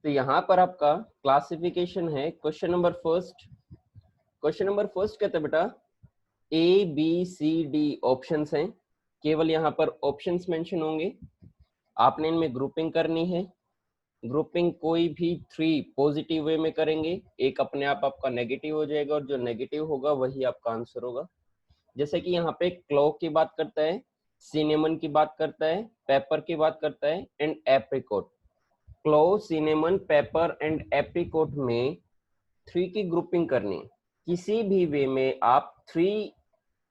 तो यहाँ पर आपका क्लासिफिकेशन है क्वेश्चन नंबर फर्स्ट कहते हैं बेटा A B C D options हैं, केवल यहाँ पर ऑप्शंस मेंशन होंगे, आपने इनमें ग्रुपिंग करनी है। ग्रुपिंग कोई भी 3 पॉजिटिव वे में करेंगे, एक अपने आप आपका नेगेटिव हो जाएगा और जो नेगेटिव होगा वही आपका आंसर होगा। जैसे कि यहाँ पे क्लो की बात करता है, सिनेमन की बात करता है, पेपर की बात करता है and apricot. Clove, cinnamon, pepper and apricot में 3 की ग्रुपिंग करनी है। किसी भी वे में आप 3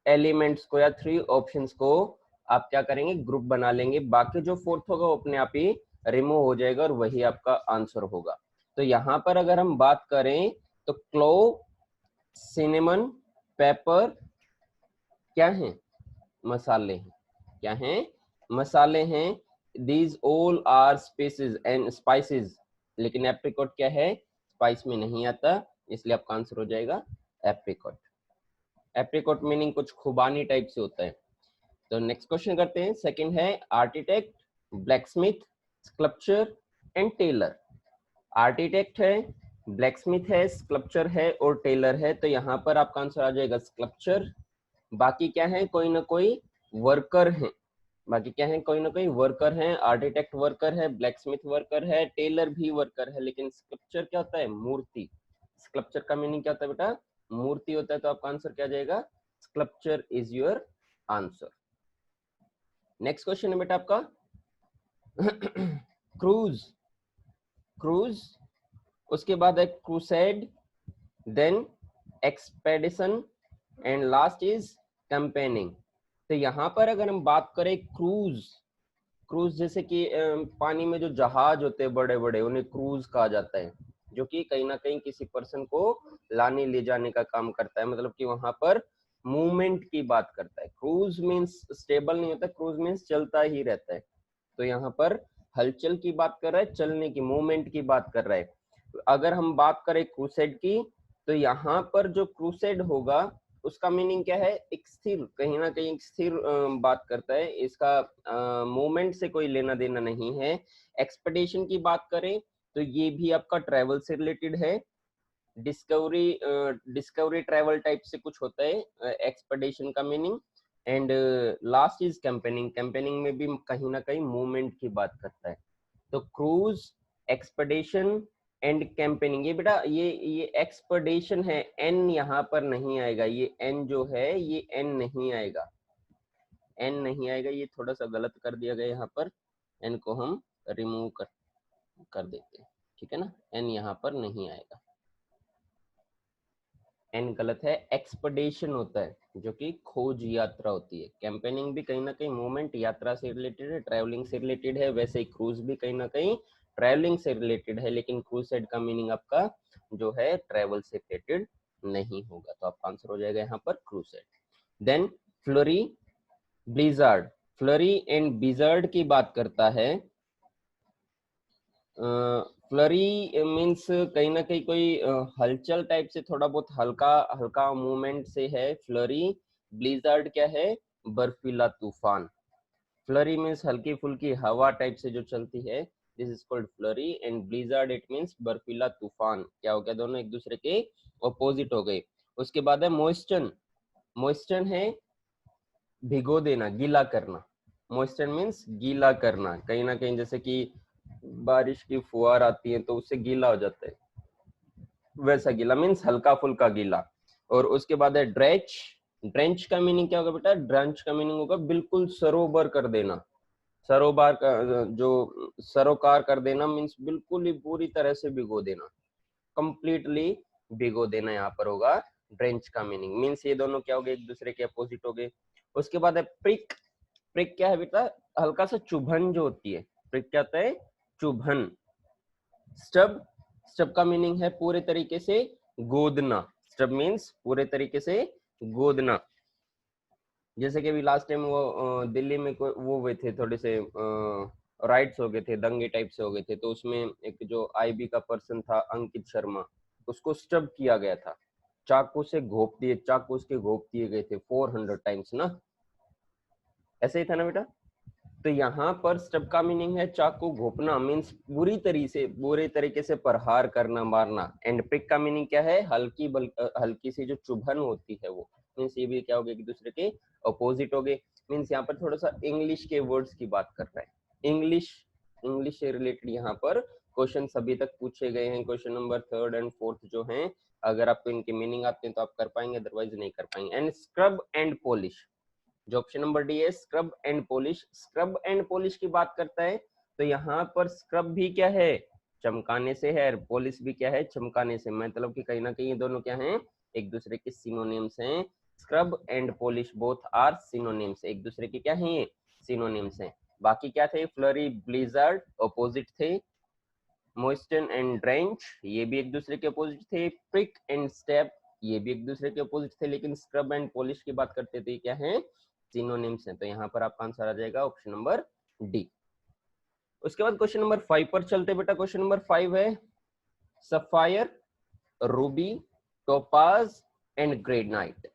एलिमेंट्स को या 3 ऑप्शंस को आप क्या करेंगे, ग्रुप बना लेंगे, बाकी जो फोर्थ होगा वो अपने आप ही रिमूव हो जाएगा और वही आपका आंसर होगा। तो यहाँ पर अगर हम बात करें तो क्लो, सिनेमन, पेपर क्या हैं, मसाले हैं। क्या हैं, मसाले हैं। These all are spices and spices, लेकिन एप्रिकॉट क्या है, स्पाइस में नहीं आता, इसलिए आपका आंसर हो जाएगा एप्रिकॉट। एप्रिकॉट मीनिंग कुछ खुबानी टाइप से होता है। तो नेक्स्ट क्वेश्चन करते हैं। सेकंड है architect, blacksmith, sculpture and tailor. Architect है, ब्लैकस्मिथ है, स्कल्पचर है और टेलर है। तो यहाँ पर आपका आंसर आ जाएगा स्कल्पचर। बाकी क्या है, कोई ना कोई वर्कर है, बाकी क्या है, कोई ना कोई वर्कर है। आर्किटेक्ट वर्कर है, ब्लैकस्मिथ वर्कर है, टेलर भी वर्कर है, लेकिन स्कल्पचर क्या होता है, मूर्ति। स्कल्पचर का मीनिंग क्या होता है बेटा, मूर्ति होता है। तो आपका आंसर क्या जाएगा, sculpture is your answer. Next question है बेटा आपका क्रूज। क्रूज, उसके बाद है crusade, then expedition and last is campaigning. तो यहाँ पर अगर हम बात करें क्रूज, क्रूज जैसे कि पानी में जो जहाज होते हैं बड़े बड़े, उन्हें क्रूज कहा जाता है, जो कि कहीं ना कहीं किसी पर्सन को लाने ले जाने का काम करता है, मतलब कि वहां पर मूवमेंट की बात करता है। क्रूज मीन्स स्टेबल नहीं होता, क्रूज मीन्स चलता ही रहता है। तो यहाँ पर हलचल की बात कर रहा है, चलने की, मूवमेंट की बात कर रहा है। अगर हम बात करें क्रूसेड की, तो यहाँ पर जो क्रूसेड होगा उसका मीनिंग क्या है, एक स्थिर, कहीं ना कहीं एक स्थिर बात करता है, इसका मूवमेंट से कोई लेना देना नहीं है। एक्सपेडिशन की बात करें तो ये भी आपका ट्रैवल से रिलेटेड है। डिस्कवरी ट्रैवल टाइप से कुछ होता है एक्सपेडिशन का meaning. And last is campaigning, campaigning में भी कहीं ना कहीं मूवमेंट की बात करता है। तो क्रूज, एक्सपेडिशन एंड कैंपेनिंग, ये बेटा ये एक्सपेडिशन है, एन यहाँ पर नहीं आएगा, ये एन जो है ये एन नहीं आएगा, एन नहीं आएगा, ये थोड़ा सा गलत कर दिया गया यहाँ पर, एन को हम रिमूव कर देते हैं, ठीक है ना, एन यहाँ पर नहीं आएगा, एन गलत है। एक्सपेडिशन होता है जो कि खोज यात्रा होती है। कैंपेनिंग भी कहीं ना कहीं मूवमेंट, यात्रा से रिलेटेड है, ट्रैवलिंग से रिलेटेड है, वैसे ही क्रूज भी कहीं ना कहीं ट्रैवलिंग से रिलेटेड है, लेकिन क्रूसेड का मीनिंग आपका जो है ट्रैवल से रिलेटेड नहीं होगा। तो आपका आंसर हो जाएगा यहाँ पर crusade. Then flurry, blizzard. Flurry and blizzard की बात करता है। फ्लरी मीन्स कहीं ना कहीं कोई हलचल टाइप से, थोड़ा बहुत हल्का हल्का मूवमेंट से है फ्लरी। ब्लिजार्ड क्या है, बर्फीला तूफान। फ्लरी मीन्स हल्की फुल्की हवा टाइप से जो चलती है, this is called flurry. And blizzard it means बर्फीला तूफान। क्या हो गया, दोनों एक दूसरे के ऑपोजिट हो गए। उसके बाद है मॉइस्चन। मॉइस्चन है भिगो देना, गीला करना। मॉइस्चर मीन्स गीला करना, कहीं ना कहीं जैसे कि बारिश की फुहार आती है तो उससे गीला हो जाता है, वैसा गीला मीन्स हल्का फुल्का गीला। और उसके बाद है ड्रेंच। ड्रेंच का मीनिंग क्या होगा बेटा, ड्रेंच का मीनिंग होगा बिल्कुल सरोबर कर देना। सरोबार का जो सरोकार कर देना मीन्स बिल्कुल ही पूरी तरह से भिगो देना, कंप्लीटली भिगो देना यहाँ पर होगा ड्रेंच का मीनिंग। मीन्स ये दोनों क्या हो गए, एक दूसरे के अपोजिट हो गए। उसके बाद है प्रिक। प्रिक क्या है बेटा, हल्का सा चुभन जो होती है, प्रिक क्या होता है, चुभन। स्टब, स्टब का मीनिंग है पूरे तरीके से गोदना। स्टब मीन्स पूरे तरीके से गोदना। जैसे कि अभी लास्ट टाइम वो दिल्ली में वो हुए थे, थोड़े से राइट्स हो गए थे, दंगे टाइप से हो गए थे, तो उसमें एक जो आईबी का पर्सन था अंकित शर्मा, उसको स्टब किया गया था, चाकू से घोप दिए, चाकू उसके घोप दिए गए थे 400 टाइम्स ना, ऐसे ही था ना बेटा। तो यहाँ पर स्टब का मीनिंग है चाकू घोपना, मीन्स बुरी तरीके से प्रहार करना, मारना। एंड प्रिक का मीनिंग क्या है, हल्की सी जो चुभन होती है वो, मीन्स ये भी क्या हो गया, एक दूसरे के अपोजिट हो गए। मीन्स यहाँ पर थोड़ा सा इंग्लिश के वर्ड्स की बात कर रहा है, इंग्लिश से रिलेटेड यहाँ पर क्वेश्चन अभी तक पूछे गए हैं। Question number 3rd and 4th जो हैं, अगर आपको इनके मीनिंग आते हैं तो आप कर पाएंगे, अदरवाइज नहीं कर पाएंगे। एंड स्क्रब एंड पॉलिश, जो ऑप्शन नंबर डी है, scrub and polish. Scrub and polish की बात करता है तो यहाँ पर स्क्रब भी क्या है, चमकाने से है, पॉलिश भी क्या है, चमकाने से, मतलब कि कहीं ना कहीं ये दोनों क्या हैं, एक दूसरे के सिनोनिम्स हैं। Scrub and polish both are synonyms, एक दूसरे के क्या हैं, ये सिनोनिम्स हैं। बाकी क्या थे, फ्लरी ब्लिजर्ड अपोजिट थे, मॉइस्टन एंड ड्रेंच ये भी एक दूसरे के अपोजिट थे, प्रिक एंड स्टेप ये भी एक दूसरे के अपोजिट थे, लेकिन स्क्रब एंड पॉलिश की बात करते थे क्या है, सिनोनिम्स हैं। तो यहाँ पर आपका आंसर आ जाएगा ऑप्शन नंबर डी। उसके बाद क्वेश्चन नंबर 5 पर चलते बेटा। क्वेश्चन नंबर 5 है sapphire, Ruby, topaz and granite.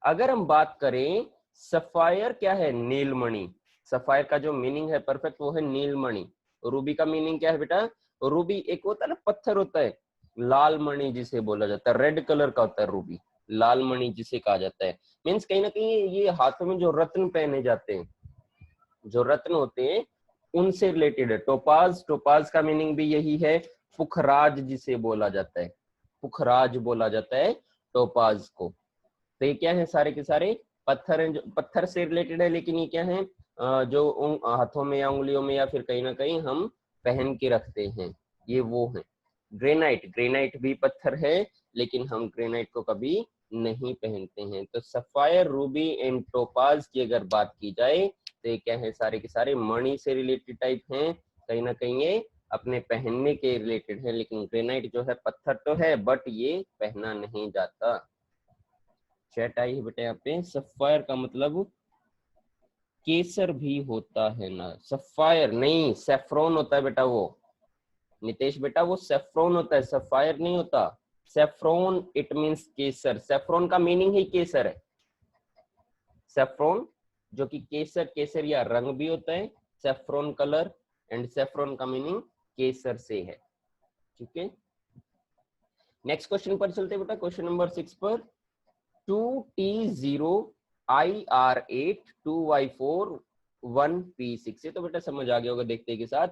अगर हम बात करें, सफायर क्या है, नीलमणि। सफायर का जो मीनिंग है परफेक्ट वो है नीलमणि। रूबी का मीनिंग क्या है बेटा, रूबी एक होता है ना पत्थर होता है, लाल मणि जिसे बोला जाता है, रेड कलर का होता है रूबी, लाल मणि जिसे कहा जाता है। मीन्स कहीं ना कहीं ये हाथों में जो रत्न पहने जाते हैं, जो रत्न होते हैं उनसे रिलेटेड है। टोपाज का मीनिंग भी यही है, पुखराज जिसे बोला जाता है, पुखराज बोला जाता है टोपाज को। तो ये क्या है, सारे के सारे पत्थर हैं, जो पत्थर से रिलेटेड है, लेकिन ये क्या है, जो हाथों में या उंगलियों में या फिर कहीं ना कहीं हम पहन के रखते हैं, ये वो है। ग्रेनाइट भी पत्थर है, लेकिन हम ग्रेनाइट को कभी नहीं पहनते हैं। तो सफायर, रूबी एंड टोपाज की अगर बात की जाए तो ये क्या है, सारे के सारे मणि से रिलेटेड टाइप हैं, कहीं ना कहीं ये अपने पहनने के रिलेटेड है। लेकिन ग्रेनाइट जो है पत्थर तो है, बट ये पहना नहीं जाता। चैट आई है बेटा यहाँ पे, सफायर का मतलब केसर भी होता है ना, सफायर नहीं, सेफ्रॉन होता है बेटा वो, नितेश बेटा वो सेफ्रॉन होता है, सफायर नहीं होता। Saffron it means Kesar, saffron का मीनिंग ही केसर है। सेफ्रॉन जो कि केसर, केसरिया रंग भी होता है, सेफ्रॉन कलर, एंड सेफ्रॉन का मीनिंग केसर से है। ठीक है, नेक्स्ट क्वेश्चन पर चलते बेटा। क्वेश्चन नंबर 6 पर 2T0 IR8 2Y4 1P6, ये तो बेटा समझ आ गया होगा देखते के साथ।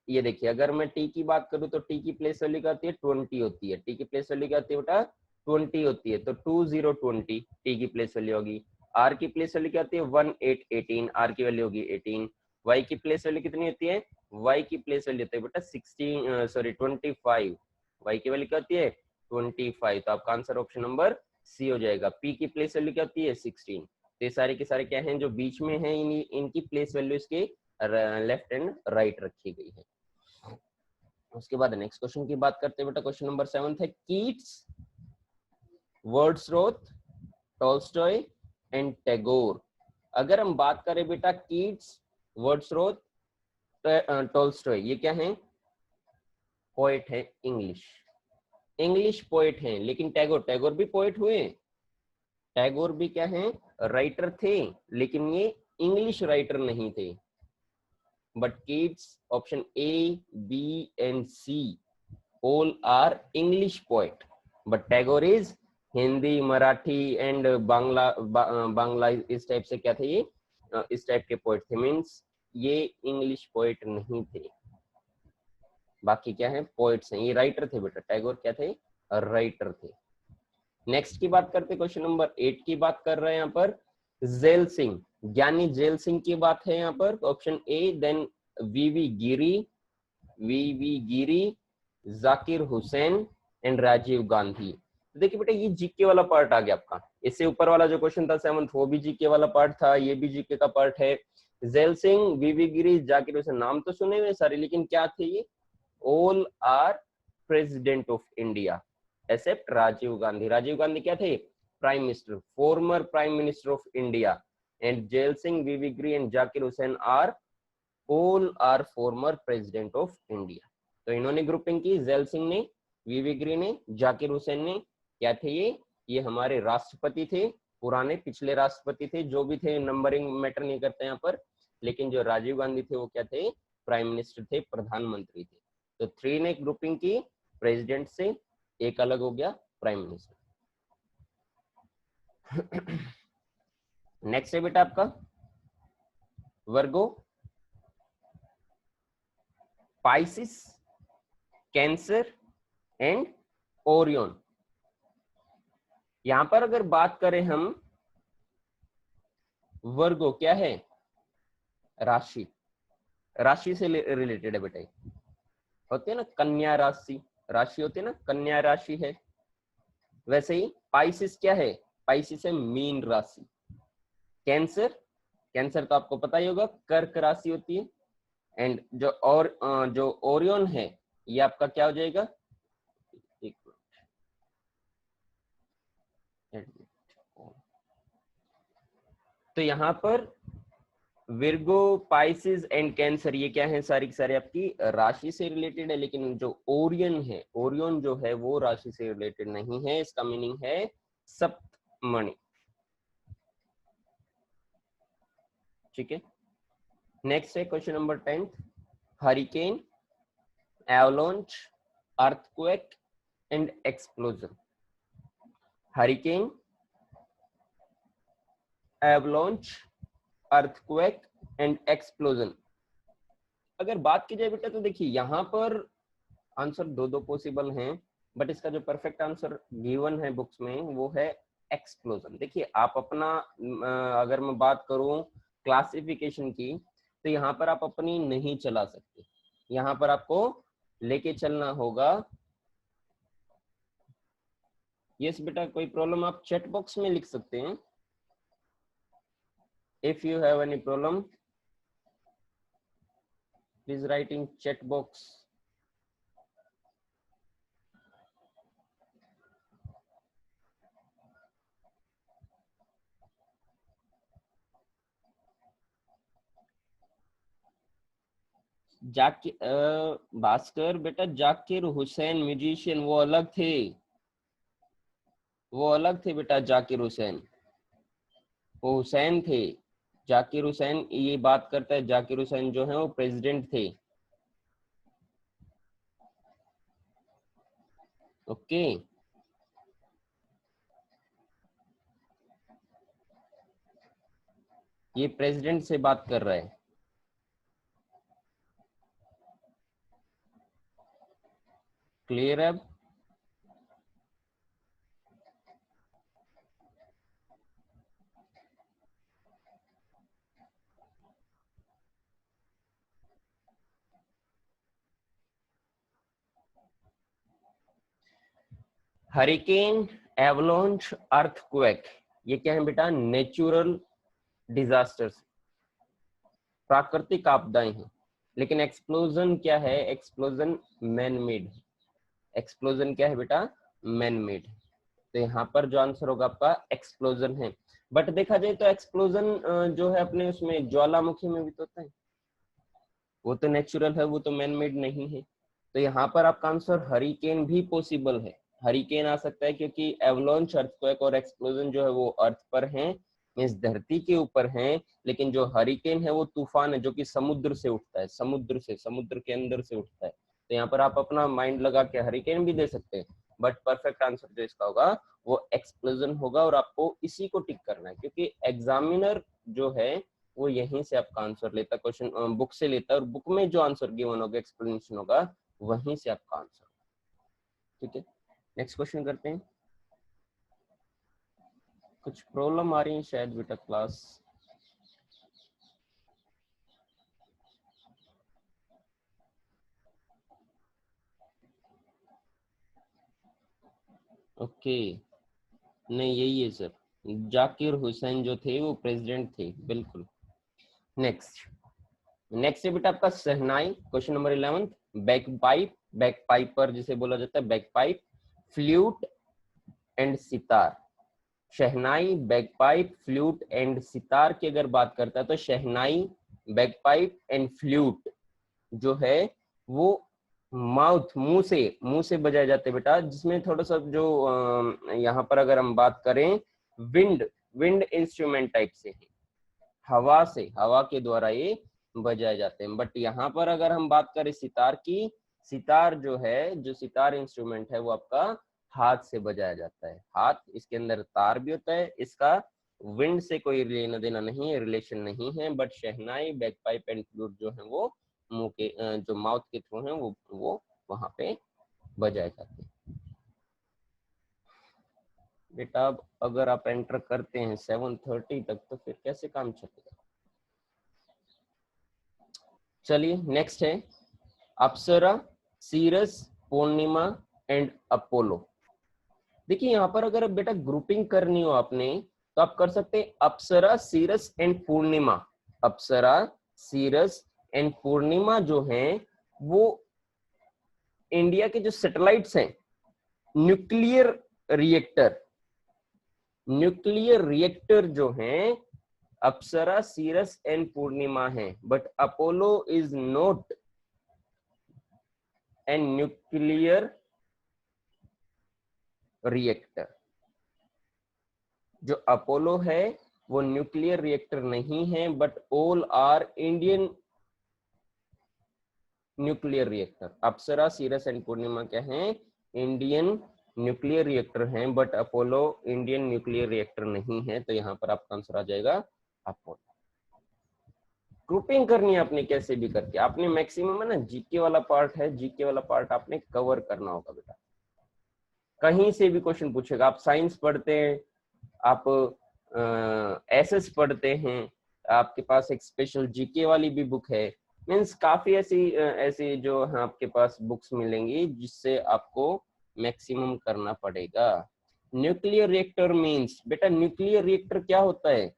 ये देखिए, अगर मैं टी की बात करूं तो टी की प्लेस वैल्यू क्या होती है, 20 होती है। टी की प्लेस वैल्यू क्या होती है बेटा, 20 होती है। तो 2020 टी की प्लेस वैल्यू होगी। आर की प्लेस वैल्यू क्या होती है, 1818, आर की वैल्यू होगी 18। वाई की प्लेस वैल्यू कितनी होती है, वाई की प्लेस वैल्यू होती है बेटा 25। वाई की वैल्यू क्या होती है 25, तो आपका आंसर ऑप्शन नंबर सी हो जाएगा। पी की प्लेस वैल्यू क्या होती है 16। तो ये सारे के सारे क्या हैं, जो बीच में हैं, इनकी प्लेस वैल्यू इसके लेफ्ट एंड राइट रखी गई है। उसके बाद नेक्स्ट क्वेश्चन की बात करते हैं बेटा। क्वेश्चन नंबर 7 है Keats, Wordsworth, Tolstoy and Tagore. अगर हम बात करें बेटा कीट्स, वर्ड्सवर्थ, टॉल्स्टॉय, ये क्या है, पोएट है, इंग्लिश पोएट हैं। लेकिन टैगोर भी पोएट हुए, टैगोर भी क्या है, राइटर थे, लेकिन ये इंग्लिश राइटर नहीं थे। But kids, option A, B and C all are English poet, but Tagore is Hindi, Marathi and Bangla इस टाइप से क्या थे, ये इस टाइप के पोएट थे। मीन्स ये इंग्लिश पोएट नहीं थे, बाकी क्या है, पोएट्स हैं। ये राइटर थे बेटा, टैगोर क्या थे, राइटर थे। नेक्स्ट की बात करते, क्वेश्चन नंबर 8 की बात कर रहे हैं यहाँ पर। जेल सिंह, ज्ञानी जेल सिंह की बात है यहाँ पर, option A. Then VV Giri, Zakir Hussain and Rajiv Gandhi. तो देखिए बेटा, ये जीके वाला पार्ट आ गया आपका। इससे ऊपर वाला जो क्वेश्चन था 7th, वो भी जीके वाला पार्ट था, ये भी जीके का पार्ट है। जेल सिंह, वीवी गिरी, जाकिर हुसैन, नाम तो सुने हुए सारे, लेकिन क्या थे ये, all are president of India except Rajiv Gandhi. Rajiv Gandhi क्या थे, prime minister, former prime minister of India. And Zail Singh, VV Giri and Zakir Hussain are all are former president of India. तो इन्होंने ग्रुपिंग की, जेल सिंह ने, वीवी गिरी ने, जाकिर हुसैन ने। क्या थे ये हमारे राष्ट्रपति थे, पुराने पिछले राष्ट्रपति थे, जो भी थे, नंबरिंग मैटर नहीं करते यहाँ पर। लेकिन जो राजीव गांधी थे वो क्या थे, प्राइम मिनिस्टर थे, प्रधानमंत्री थे। तो 3 ने ग्रुपिंग की प्रेसिडेंट से, एक अलग हो गया प्राइम मिनिस्टर। नेक्स्ट है बेटा आपका वर्गो, पाइसिस, कैंसर एंड ओरियन। यहां पर अगर बात करें हम, वर्गो क्या है, राशि, राशि से रिलेटेड है बेटा। होती है ना कन्या राशि, राशि होती है ना, कन्या राशि है। वैसे ही पाइसिस क्या है, पाइसिस है मीन राशि। कैंसर, कैंसर तो आपको पता ही होगा कर्क राशि होती है। एंड जो ओरियन है ये आपका क्या हो जाएगा, एक मिनट, तो यहाँ पर विर्गो, पाइसिस एंड कैंसर ये क्या है, सारी की सारी आपकी राशि से रिलेटेड है। लेकिन जो ओरियन है, ओरियन जो है वो राशि से रिलेटेड नहीं है, इसका मीनिंग है सप्तमणि। ठीक है, नेक्स्ट है question number 10, hurricane, avalanche, earthquake and explosion. Hurricane, avalanche, earthquake and explosion. अगर बात की जाए बेटा तो देखिए यहाँ पर आंसर दो दो पॉसिबल हैं, बट इसका जो परफेक्ट आंसर गिवन है बुक्स में वो है एक्सप्लोजन। देखिए आप अपना अगर मैं बात करूं क्लासिफिकेशन की, तो यहाँ पर आप अपनी नहीं चला सकते, यहाँ पर आपको लेके चलना होगा। यस बेटा, कोई प्रॉब्लम आप चैट बॉक्स में लिख सकते हैं। If you have any problem please right in chat box. Bhaskar बेटा, जाकिर हुसैन म्यूजिशियन वो अलग थे, वो अलग थे बेटा। जाकिर हुसैन वो हुसैन थे, जाकिर हुसैन ये बात करता है, जाकिर हुसैन जो है वो प्रेसिडेंट थे। ओके, ये प्रेसिडेंट से बात कर रहा है। क्लियर है? हरिकेन, एवलांच, अर्थक्वेक ये क्या है बेटा, नेचुरल डिजास्टर्स, प्राकृतिक आपदाएं हैं। लेकिन एक्सप्लोजन क्या है, एक्सप्लोजन मैन मेड। एक्सप्लोजन क्या है बेटा, मैन मेड। तो यहाँ पर जो आंसर होगा आपका एक्सप्लोजन है। बट देखा जाए तो एक्सप्लोजन जो है अपने उसमें ज्वालामुखी में भी तो होता है, वो तो नेचुरल है, वो तो मैन मेड नहीं है। तो यहाँ पर आपका आंसर हरिकेन भी पॉसिबल है, हरिकेन आ सकता है, क्योंकि एवलांच, अर्थक्वेक और एक्सप्लोजन जो है वो अर्थ पर हैं, मींस धरती के ऊपर हैं। लेकिन जो हरिकेन है वो तूफान है जो कि समुद्र से उठता है, समुद्र से, समुद्र के अंदर से उठता है। तो यहाँ पर आप अपना माइंड लगा के हरिकेन भी दे सकते हैं, बट परफेक्ट आंसर जो इसका होगा वो एक्सप्लोजन होगा। और आपको इसी को टिक करना है, क्योंकि एग्जामिनर जो है वो यहीं से आपका आंसर लेता, क्वेश्चन बुक से लेता है, और बुक में जो आंसर गिवन होगा, एक्सप्लेनेशन होगा, वहीं से आपका आंसर। ठीक है, नेक्स्ट क्वेश्चन करते हैं। कुछ प्रॉब्लम आ रही है शायद बेटा क्लास। ओके, नहीं यही है सर, जाकिर हुसैन जो थे वो प्रेसिडेंट थे, बिल्कुल। नेक्स्ट, नेक्स्ट है बेटा आपका shehnai, question number 11, bagpipe, bagpiper जिसे बोला जाता है, bagpipe, flute and sitar. Shehnai, bagpipe, flute and sitar की अगर बात करता है तो शहनाई, बैकपाइप एंड फ्लूट जो है वो माउथ, मुंह से बजाए जाते हैं बेटा, जिसमें थोड़ा सा जो यहाँ पर अगर हम बात करें विंड इंस्ट्रूमेंट टाइप से है। हवा से, हवा के द्वारा ये बजाए जाते हैं। बट यहाँ पर अगर हम बात करें सितार की, सितार जो है, जो सितार इंस्ट्रूमेंट है वो आपका हाथ से बजाया जाता है। हाथ, इसके अंदर तार भी होता है, इसका विंड से कोई लेना देना नहीं है, रिलेशन नहीं है। बट शहनाई, बैकपाइप एंड फ्लूट जो है वो मुंह के जो माउथ के थ्रू है वो वहां पे बजाए जाते हैं। बेटा अब अगर आप एंटर करते हैं 7:30 तक तो फिर कैसे काम चलेगा। चलिए नेक्स्ट है अप्सरा, सीरस, पूर्णिमा एंड अपोलो। देखिए यहाँ पर अगर बेटा ग्रुपिंग करनी हो आपने तो आप कर सकते हैं Apsara, CIRUS and Purnima. Apsara, CIRUS and Purnima जो हैं वो इंडिया के जो सैटेलाइट्स हैं, न्यूक्लियर रिएक्टर, न्यूक्लियर रिएक्टर जो हैं अप्सरा, सीरस एंड पूर्णिमा है। But Apollo is not an nuclear reactor. जो अपोलो है वो न्यूक्लियर रिएक्टर नहीं है, but all are Indian nuclear reactor. Apsara, CIRUS and Purnima क्या हैं, इंडियन न्यूक्लियर रिएक्टर हैं, but Apollo Indian nuclear reactor नहीं है। तो यहाँ पर आपका आंसर आ जाएगा अपोलो। ग्रुपिंग करनी है आपने कैसे भी करके, आपने मैक्सिमम है ना जीके वाला पार्ट है, जीके वाला पार्ट आपने कवर करना होगा बेटा। कहीं से भी क्वेश्चन पूछेगा, आप साइंस पढ़ते हैं, आप एसएस पढ़ते हैं, आपके पास एक स्पेशल जीके वाली भी बुक है, मीन्स काफी ऐसी जो है आपके पास बुक्स मिलेंगी जिससे आपको मैक्सिमम करना पड़ेगा। न्यूक्लियर रिएक्टर मीन्स बेटा, न्यूक्लियर रिएक्टर क्या होता है,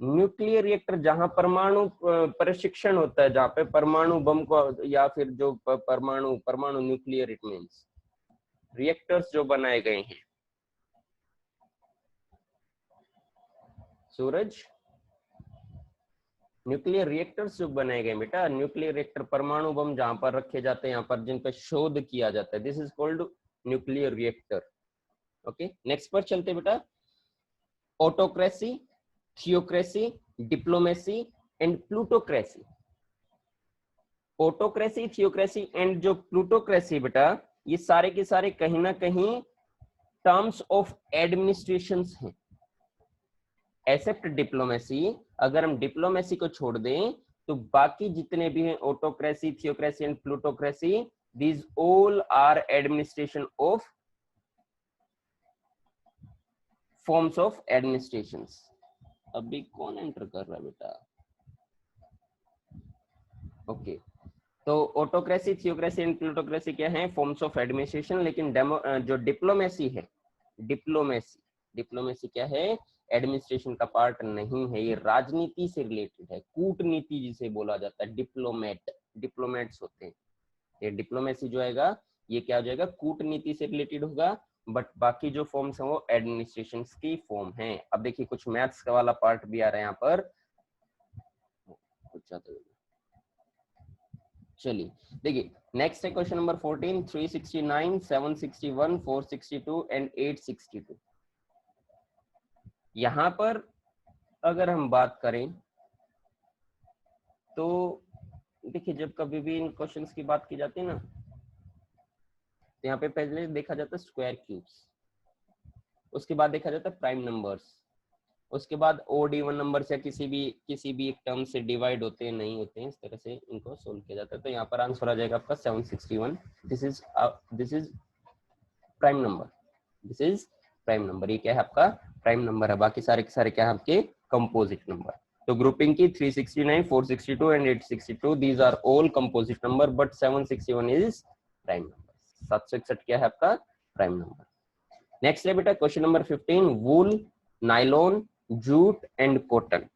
न्यूक्लियर रिएक्टर जहां परमाणु प्रशिक्षण होता है, जहां पे परमाणु बम को या फिर जो परमाणु न्यूक्लियर, इट मीन्स रिएक्टर्स जो बनाए गए हैं। सूरज, न्यूक्लियर रिएक्टर्स जो बनाए गए बेटा, न्यूक्लियर रिएक्टर परमाणु बम जहां पर रखे जाते हैं, यहाँ पर जिन पर शोध किया जाता है, this is called nuclear reactor. Okay, next पर चलते बेटा। Autocracy, theocracy, diplomacy and plutocracy. Autocracy, theocracy and जो प्लूटोक्रेसी बेटा, ये सारे के सारे कहीं ना कहीं टर्म्स ऑफ एडमिनिस्ट्रेशंस हैं। एक्सेप्ट डिप्लोमेसी, अगर हम डिप्लोमेसी को छोड़ दें तो बाकी जितने भी हैं autocracy, theocracy and plutocracy, these all are administration of forms of administrations. अभी कौन एंटर कर रहा है बेटा? ओके, तो ऑटोक्रेसी, थियोक्रेसी एंड प्लूटोक्रेसी क्या है, फॉर्म्स ऑफ एडमिनिस्ट्रेशन। लेकिन जो डिप्लोमेसी है, डिप्लोमेसी क्या है, एडमिनिस्ट्रेशन का पार्ट नहीं है, ये राजनीति से रिलेटेड है, कूटनीति जिसे बोला जाता है। डिप्लोमेट्स होते हैं। ये डिप्लोमेसी जो आएगा ये क्या हो जाएगा, कूटनीति से रिलेटेड होगा। बट बाकी जो फॉर्म्स हैं वो एडमिनिस्ट्रेशन की फॉर्म है। अब देखिए कुछ मैथ्स का वाला पार्ट भी आ रहा है यहाँ पर, कुछ चलिए देखिए। नेक्स्ट है क्वेश्चन नंबर 14, 369, 761, 462 एंड 862। यहाँ पर अगर हम बात करें तो देखिए, जब कभी भी इन क्वेश्चंस की बात की जाती है ना, तो यहाँ पे पहले देखा जाता है स्क्वायर क्यूब्स, उसके बाद देखा जाता है प्राइम नंबर्स, उसके बाद ओड इवन नंबर या किसी भी एक टर्म से डिवाइड होते हैं नहीं होते हैं, इस तरह से इनको सोल्व किया जाता है। तो यहाँ पर आंसर आ जाएगा आपका 761। This is prime number, this is prime number. ये क्या है आपका प्राइम नंबर है, बाकी सारे के सारे क्या है आपके कंपोजिट नंबर। तो ग्रुपिंग की 369, 462 and 862, these are all composite number, but 761 is prime number. 761 क्या है आपका प्राइम नंबर। नेक्स्ट है बेटा question number 15, wool, nylon, jute and cotton.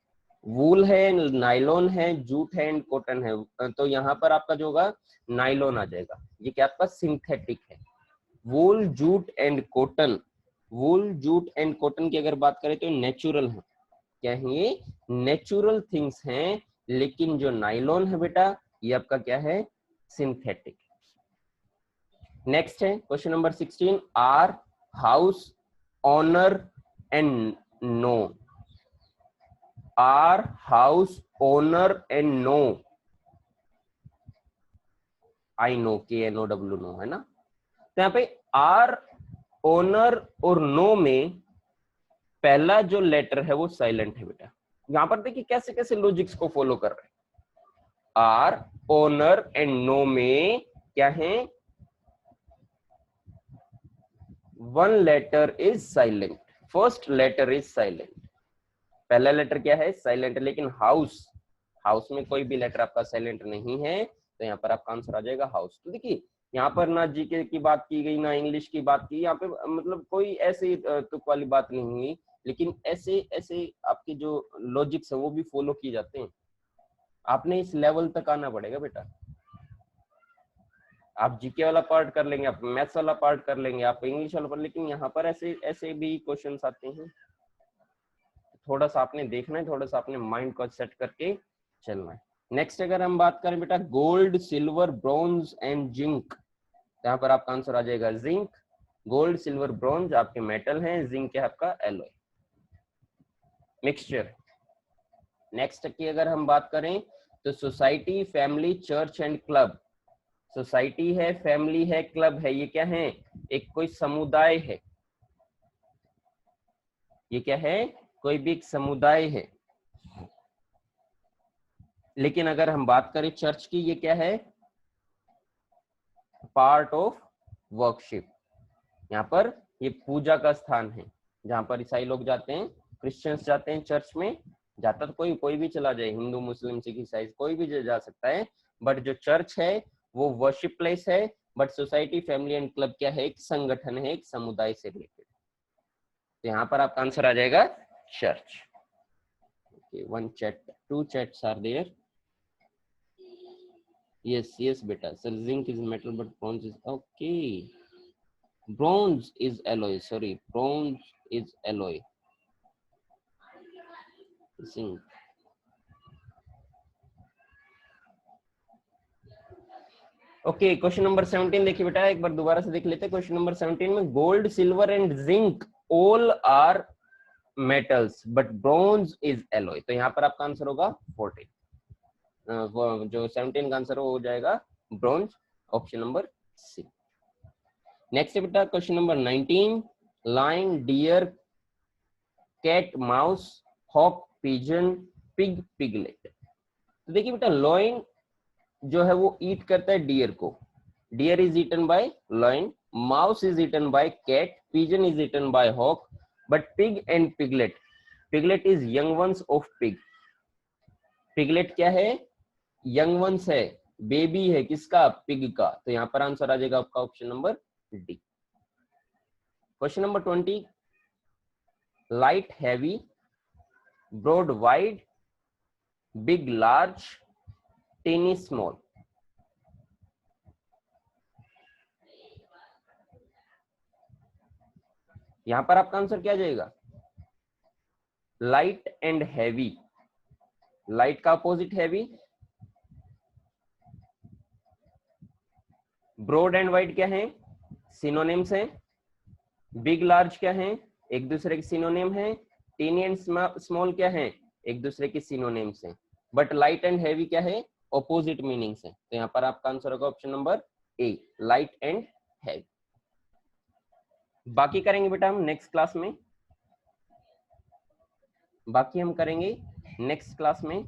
Wool है, नाइलॉन है, जूट है एंड कॉटन है। तो यहाँ पर आपका जो होगा नाइलॉन आ जाएगा, ये क्या आपका सिंथेटिक है। Wool, jute and cotton, wool, jute and cotton की अगर बात करें तो नेचुरल है, क्या है ये नेचुरल थिंग्स हैं। लेकिन जो नाइलॉन है बेटा ये आपका क्या है सिंथेटिक। नेक्स्ट है question number 16, hour, house, honour and know. Hour house owner and know, I know, KNOW know, है ना। तो यहाँ पे आर ओनर और नो में पहला जो लेटर है वो साइलेंट है बेटा। यहां पर देखिए कैसे कैसे लॉजिक्स को फॉलो कर रहे हैं। आर ओनर एंड नो में क्या है, one letter is silent, first letter is silent, पहला लेटर क्या है, साइलेंट। लेकिन हाउस, हाउस में कोई भी लेटर आपका साइलेंट नहीं है, तो यहाँ पर आपका आंसर आ जाएगा हाउस। तो देखिए यहाँ पर ना जीके की बात की गई, ना इंग्लिश की बात की, यहाँ पे मतलब कोई ऐसी तुक वाली बात नहीं हुई, लेकिन ऐसे ऐसे आपके जो लॉजिक्स है वो भी फॉलो किए जाते हैं। आपने इस लेवल तक आना पड़ेगा बेटा। आप जीके वाला पार्ट कर लेंगे, आप मैथ्स वाला पार्ट कर लेंगे, आप इंग्लिश वाला पार्ट, लेकिन यहाँ पर ऐसे ऐसे भी क्वेश्चंस आते हैं। थोड़ा सा आपने देखना है, थोड़ा सा अपने माइंड को सेट करके चलना है। नेक्स्ट अगर हम बात करें बेटा gold, silver, bronze and zinc, यहाँ पर आपका आंसर आ जाएगा जिंक। गोल्ड, सिल्वर, ब्रॉन्ज आपके मेटल हैं, जिंक है आपका एलॉय, मिक्सचर। नेक्स्ट की अगर हम बात करें तो society, family, church and club. Society है, फैमिली है, क्लब है, ये क्या है, एक कोई समुदाय है, ये क्या है, कोई भी एक समुदाय है। लेकिन अगर हम बात करें चर्च की, ये क्या है, पार्ट ऑफ वर्कशिप, यहाँ पर ये पूजा का स्थान है, जहां पर ईसाई लोग जाते हैं, क्रिश्चियंस जाते हैं चर्च में, जाता तो कोई भी चला जाए, हिंदू, मुस्लिम, सिख, ईसाई कोई भी जा सकता है, बट जो चर्च है वो वर्शिप प्लेस है। But society, family and club क्या है, एक संगठन है, एक समुदाय से रिलेटेड। तो यहाँ पर आपका आंसर आ जाएगा church. One chat, two chats are there. yes beta sir, zinc is metal but bronze is okay, bronze is alloy, sorry, bronze is alloy, zinc। Okay, question number 17 देखिए बेटा, एक बार दोबारा से देख लेते हैं। क्वेश्चन नंबर 17 में gold, silver and zinc all are metals but bronze is alloy, तो यहाँ पर आपका आंसर होगा 14, जो 17 का आंसर हो जाएगा bronze, option number C. Next बेटा question number 19, lion, deer, cat, mouse, hawk, pigeon, pig, piglet. तो देखिए बेटा लॉयन जो है वो ईट करता है डियर को, deer is eaten by lion, mouse is eaten by cat, pigeon is eaten by hawk, but pig and piglet, piglet is young ones of pig. Piglet क्या है, यंग वंस है, बेबी है किसका, पिग का। तो यहाँ पर आंसर आ जाएगा आपका option number D. Question number 20, light, heavy, broad, wide, big, large, tiny, small. यहां पर आपका आंसर क्या जाएगा, लाइट एंड हैवी। लाइट का opposite heavy, broad and wide क्या है, सिनोनिम्स हैं, बिग, लार्ज क्या है, एक दूसरे के सिनोनिम है, टीनी एंड स्मॉल क्या है, एक दूसरे के सिनोनिम्स हैं, बट लाइट एंड हैवी क्या है, ऑपोजिट मीनिंग्स हैं। तो यहाँ पर आपका आंसर होगा option number A, light and heavy. बाकी करेंगे बेटा हम नेक्स्ट क्लास में, बाकी हम करेंगे नेक्स्ट क्लास में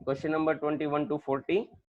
क्वेश्चन नंबर 21 to 40।